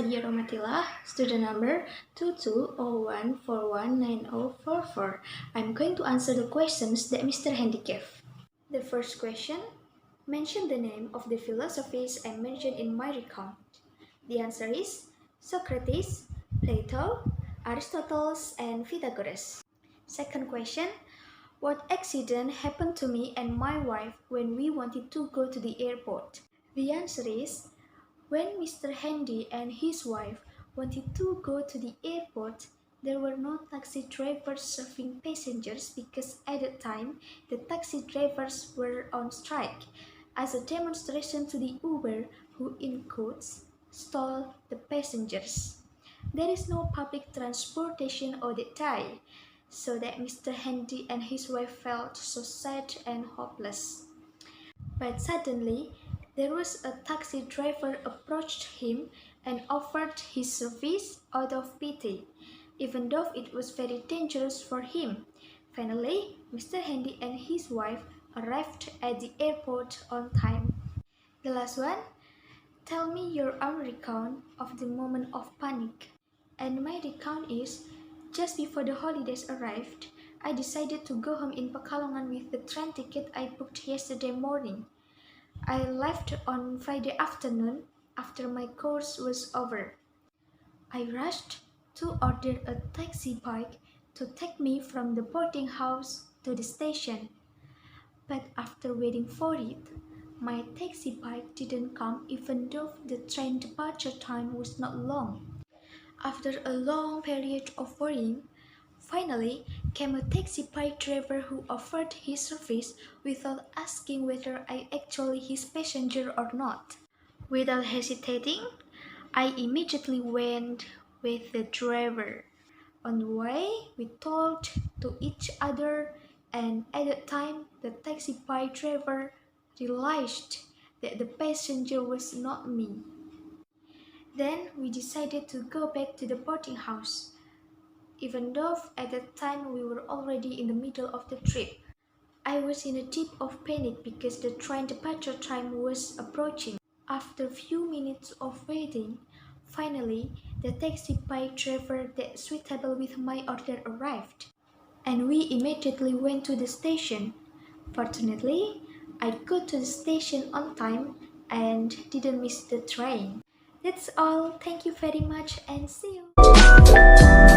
Fadia Rohmatillah, student number 2201419044. I'm going to answer the questions that Mr. Hendi gave. The first question, mention the name of the philosophies I mentioned in my recount. The answer is Socrates, Plato, Aristotle, and Pythagoras. Second question, what accident happened to me and my wife when we wanted to go to the airport? The answer is when Mr. Hendi and his wife wanted to go to the airport, there were no taxi drivers serving passengers because at that time the taxi drivers were on strike as a demonstration to the Uber who in quotes stole the passengers. There is no public transportation on that day, so that Mr. Hendi and his wife felt so sad and hopeless. But suddenly, there was a taxi driver approached him and offered his service out of pity, even though it was very dangerous for him. Finally, Mr. Hendi and his wife arrived at the airport on time. The last one, tell me your own recount of the moment of panic. And my recount is, just before the holidays arrived, I decided to go home in Pekalongan with the train ticket I booked yesterday morning. I left on Friday afternoon after my course was over. I rushed to order a taxi bike to take me from the boarding house to the station. But after waiting for it, my taxi bike didn't come even though the train departure time was not long. After a long period of worrying, finally came a taxi bike driver who offered his service without asking whether I actually his passenger or not. Without hesitating, I immediately went with the driver. On the way, we talked to each other, and at that time, the taxi bike driver realized that the passenger was not me. Then we decided to go back to the boarding house, even though at that time we were already in the middle of the trip. I was in a deep of panic because the train departure time was approaching. After a few minutes of waiting, finally the taxi bike driver that suitable with my order arrived, and we immediately went to the station. Fortunately, I got to the station on time and didn't miss the train. That's all. Thank you very much and see you.